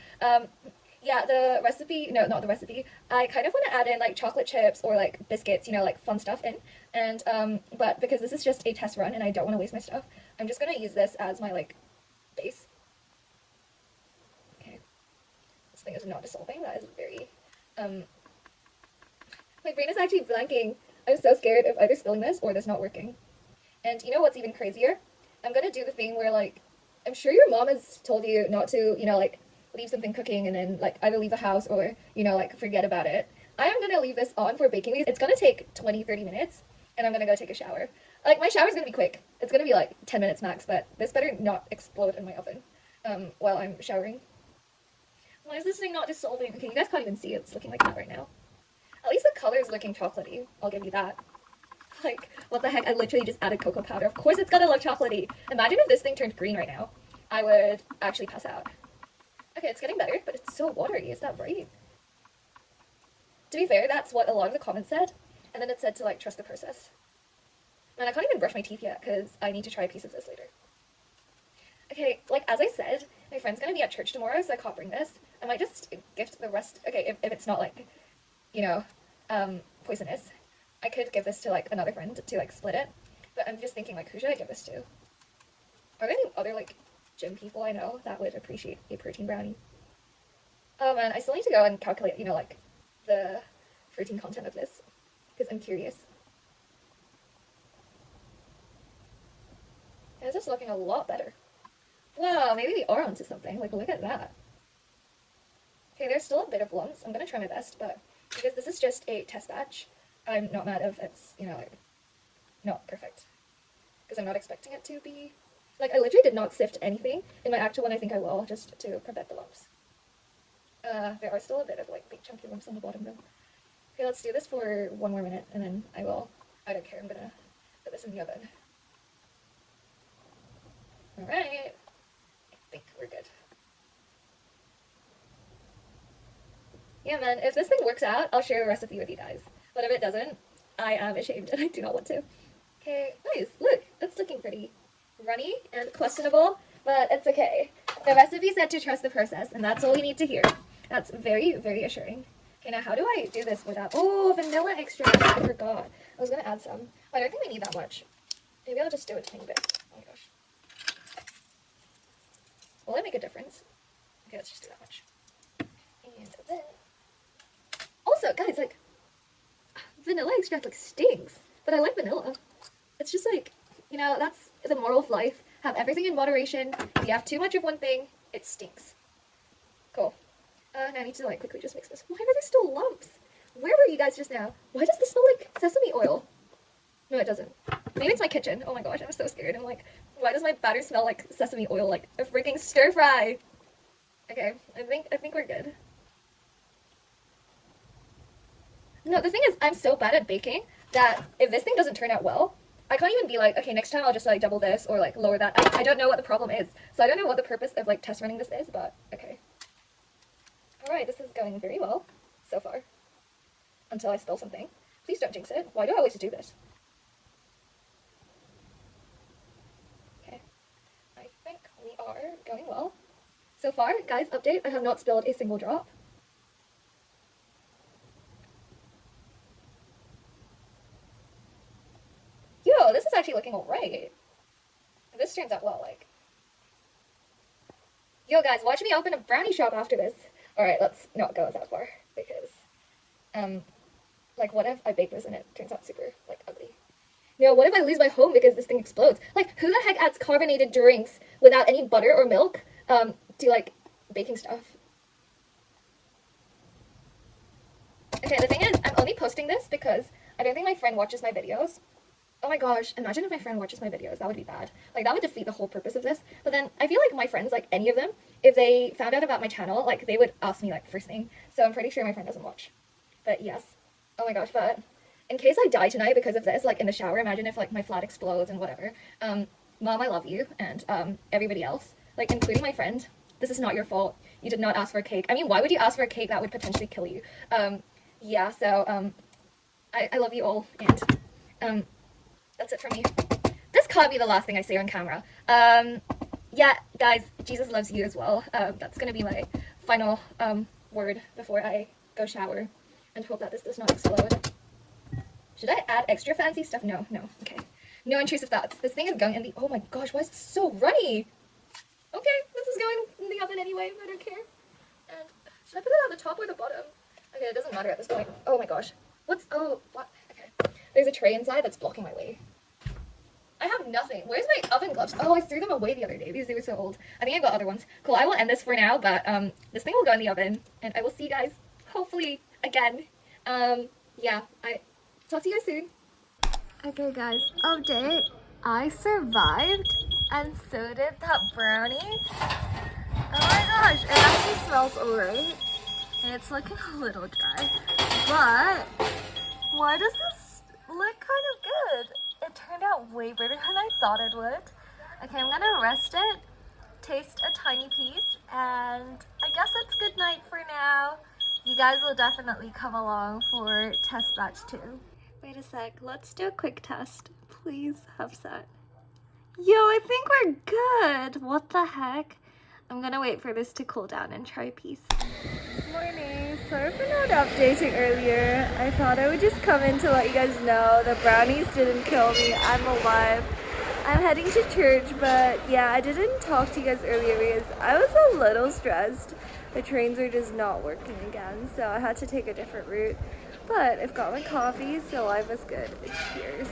Yeah, the recipe, no, not the recipe. I kind of want to add in chocolate chips or biscuits, fun stuff in. And, but because this is just a test run and I don't want to waste my stuff, I'm just going to use this as my base. Okay. This thing is not dissolving. That is very, my brain is actually blanking. I'm so scared of either spilling this or this not working. And you know what's even crazier? I'm going to do the thing where I'm sure your mom has told you not to, leave something cooking and then either leave the house or forget about it. I am gonna leave this on for baking these. It's gonna take 20-30 minutes and I'm gonna go take a shower. My shower's gonna be quick. It's gonna be 10 minutes max, but this better not explode in my oven while I'm showering. Why is this thing not dissolving? Okay, you guys can't even see it's looking like that right now. At least the color is looking chocolatey. I'll give you that. What the heck? I literally just added cocoa powder. Of course it's gonna look chocolatey. Imagine if this thing turned green right now. I would actually pass out. Okay, it's getting better, but it's so watery. Is that right? To be fair, that's what a lot of the comments said. And then it said to like trust the process. And I can't even brush my teeth yet because I need to try a piece of this later. Okay, like as I said, my friend's gonna be at church tomorrow, so I can't bring this. I might just gift the rest. Okay, if it's not like, you know, poisonous, I could give this to like another friend to like split it. But I'm just thinking like, who should I give this to? Are there any other like gym people I know that would appreciate a protein brownie? Oh man, I still need to go and calculate, you know, like the protein content of this because I'm curious. And it's just looking a lot better. Wow, maybe we are onto something. Like, look at that. Okay, there's still a bit of lumps. I'm gonna try my best, but because this is just a test batch, I'm not mad if it's, you know, like, not perfect. Because I'm not expecting it to be... Like, I literally did not sift anything. In my actual one, I think I will, just to prevent the lumps. There are still a bit of, like, big chunky lumps on the bottom, though. Okay, let's do this for 1 more minute, and then I don't care, I'm gonna put this in the oven. Alright. I think we're good. Yeah, man, if this thing works out, I'll share a recipe with you guys. But if it doesn't, I am ashamed and I do not want to. Okay, nice. Look, it's looking pretty runny and questionable, but it's okay. The recipe said to trust the process, and that's all you need to hear. That's very, very assuring. Okay, now how do I do this without... Oh, vanilla extract. I forgot. I was going to add some. I don't think we need that much. Maybe I'll just do a tiny bit. Oh my gosh. Will it make a difference? Okay, let's just do that much. And then... Also, guys, like, vanilla extract, like, stinks. But I like vanilla. It's just like, you know, that's the moral of life. Have everything in moderation. If you have too much of one thing, it stinks. Cool. Now I need to, like, quickly just mix this. Why are there still lumps? Where were you guys just now? Why does this smell like sesame oil? No, it doesn't. Maybe it's my kitchen. Oh my gosh, I'm so scared. I'm like, why does my batter smell like sesame oil, like a freaking stir fry? Okay, I think we're good. No, the thing is, I'm so bad at baking that if this thing doesn't turn out well, I can't even be like, okay, next time I'll just like double this or like lower that. I don't know what the problem is. So I don't know what the purpose of like test running this is, but okay. Alright, this is going very well so far. Until I spill something. Please don't jinx it. Why do I always do this? Okay. I think we are going well. So far, guys, update, I have not spilled a single drop. Yo, this is actually looking alright. If this turns out well, like... Yo, guys, watch me open a brownie shop after this. Alright, let's not go that far, because, like, what if I bake this and it turns out super, like, ugly? You know, what if I lose my home because this thing explodes? Like, who the heck adds carbonated drinks without any butter or milk, to, like, baking stuff? Okay, the thing is, I'm only posting this because I don't think my friend watches my videos. Oh my gosh, imagine if my friend watches my videos. That would be bad. Like, that would defeat the whole purpose of this. But then, I feel like my friends, like, any of them, if they found out about my channel, like, they would ask me, like, first thing. So I'm pretty sure my friend doesn't watch. But yes. Oh my gosh, but in case I die tonight because of this, like, in the shower, imagine if, like, my flat explodes and whatever. Mom, I love you, and, everybody else, like, including my friend, this is not your fault. You did not ask for a cake. I mean, why would you ask for a cake that would potentially kill you? Yeah, so, I love you all, and, that's it from me. This can't be the last thing I say on camera. Yeah, guys, Jesus loves you as well. That's gonna be my final word before I go shower and hope that this does not explode. Should I add extra fancy stuff? No, okay. No intrusive thoughts. This thing is going in the... Oh my gosh, why is it so runny? Okay, this is going in the oven anyway, I don't care. And should I put it on the top or the bottom? Okay, it doesn't matter at this point. Oh my gosh. What's... Oh, what? Okay. There's a tray inside that's blocking my way. I have nothing. Where's my oven gloves? Oh, I threw them away the other day because they were so old. I think I've got other ones. Cool, I will end this for now, but this thing will go in the oven, and I will see you guys, hopefully, again. Yeah, I talk to you guys soon. Okay guys, update. I survived, and so did that brownie. Oh my gosh, it actually smells alright. And it's looking a little dry. But why does this look kind of good? It turned out way better than I thought it would. Okay, I'm gonna rest it, taste a tiny piece, and I guess it's good night for now. you guys will definitely come along for test batch 2. Wait a sec, let's do a quick test. Please have set. Yo, I think we're good. What the heck? I'm gonna wait for this to cool down and try a piece. Morning. Sorry for not updating earlier. I thought I would just come in to let you guys know the brownies didn't kill me. I'm alive. I'm heading to church, but yeah, I didn't talk to you guys earlier because I was a little stressed. The trains are just not working again, so I had to take a different route. But I've got my coffee, so life is good. Cheers.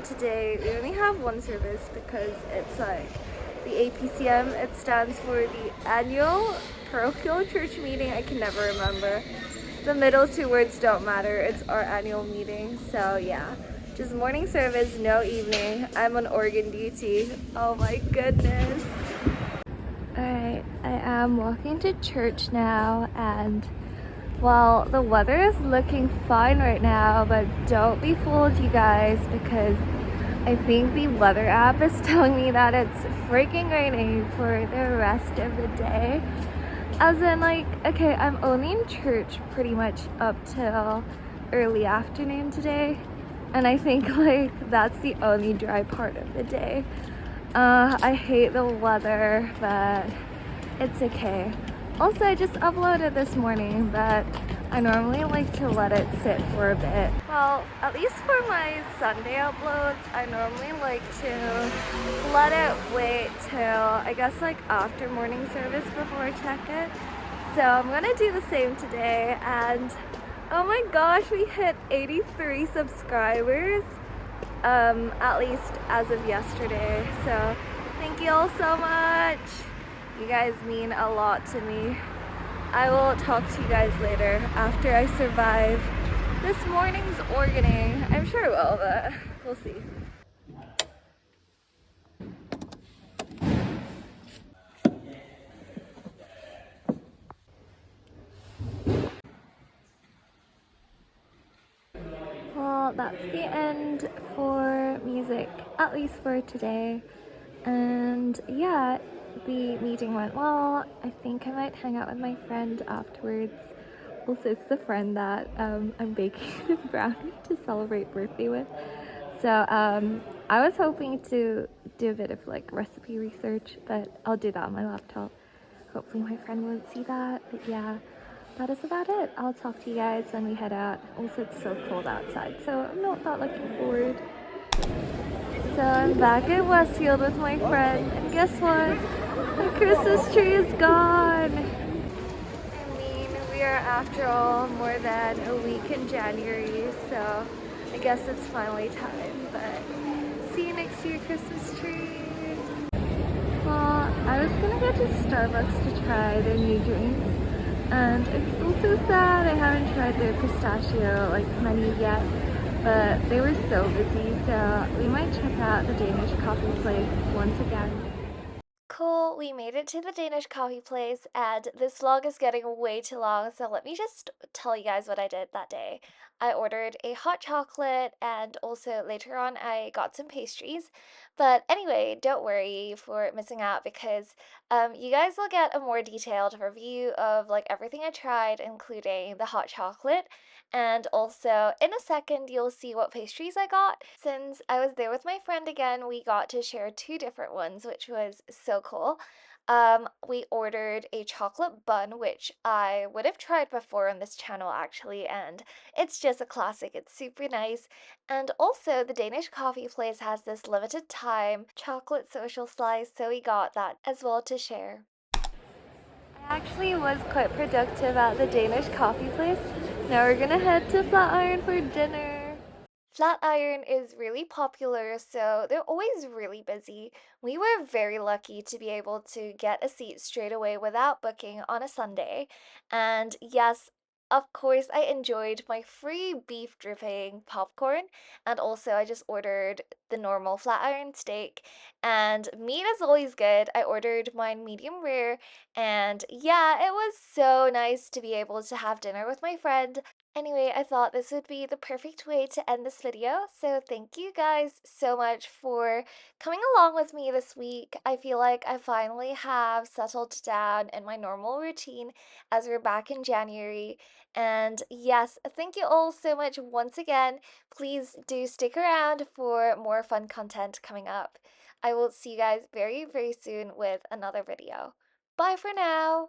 Today we only have one service because it's like the APCM. It stands for the annual parochial church meeting. I can never remember. The middle two words don't matter. It's our annual meeting. So yeah, just morning service, no evening. I'm on organ duty. Oh my goodness. Alright, I am walking to church now, and well, the weather is looking fine right now, but don't be fooled, you guys, because I think the weather app is telling me that it's freaking raining for the rest of the day. As in, like, okay, I'm only in church pretty much up till early afternoon today, and I think like that's the only dry part of the day. I hate the weather, but it's okay. Also, I just uploaded this morning, but I normally like to let it sit for a bit. Well, at least for my Sunday uploads, I normally like to let it wait till, I guess, like after morning service before I check it. So I'm gonna do the same today, and oh my gosh, we hit 83 subscribers, at least as of yesterday. So thank you all so much. You guys mean a lot to me. I will talk to you guys later after I survive this morning's organing. I'm sure I will, but we'll see. Well, that's the end for music, at least for today. And yeah, the meeting went well. I think I might hang out with my friend afterwards. Also, it's the friend that I'm baking the brownie to celebrate birthday with. So I was hoping to do a bit of like recipe research, but I'll do that on my laptop. Hopefully my friend won't see that, but yeah, that is about it. I'll talk to you guys when we head out. Also, it's so cold outside, so I'm not that looking forward. So I'm back at Westfield with my friend, and guess what? The Christmas tree is gone. I mean, we are after all more than a week in January, so I guess it's finally time, but see you next year, Christmas tree. Well, I was gonna go to Starbucks to try their new drinks, and it's also sad I haven't tried their pistachio menu yet, but they were so busy, so we might check out the Danish coffee place once again. Cool, we made it to the Danish coffee place, and this vlog is getting way too long, so let me just tell you guys what I did that day. I ordered a hot chocolate, and also later on I got some pastries. But anyway, don't worry for missing out, because you guys will get a more detailed review of everything I tried, including the hot chocolate. And also, in a second, you'll see what pastries I got. Since I was there with my friend again, we got to share two different ones, which was so cool. We ordered a chocolate bun, which I would have tried before on this channel actually, and it's just a classic. It's super nice. And also, the Danish coffee place has this limited time chocolate social slice, so we got that as well to share. I actually was quite productive at the Danish coffee place. Now we're gonna head to Flatiron for dinner. Flatiron is really popular, so they're always really busy. We were very lucky to be able to get a seat straight away without booking on a Sunday. And yes, of course, I enjoyed my free beef dripping popcorn, and also I just ordered the normal Flatiron steak. And meat is always good. I ordered mine medium rare, and yeah, it was so nice to be able to have dinner with my friend. Anyway, I thought this would be the perfect way to end this video. So thank you guys so much for coming along with me this week. I feel like I finally have settled down in my normal routine as we're back in January. And yes, thank you all so much once again. Please do stick around for more fun content coming up. I will see you guys very, very soon with another video. Bye for now!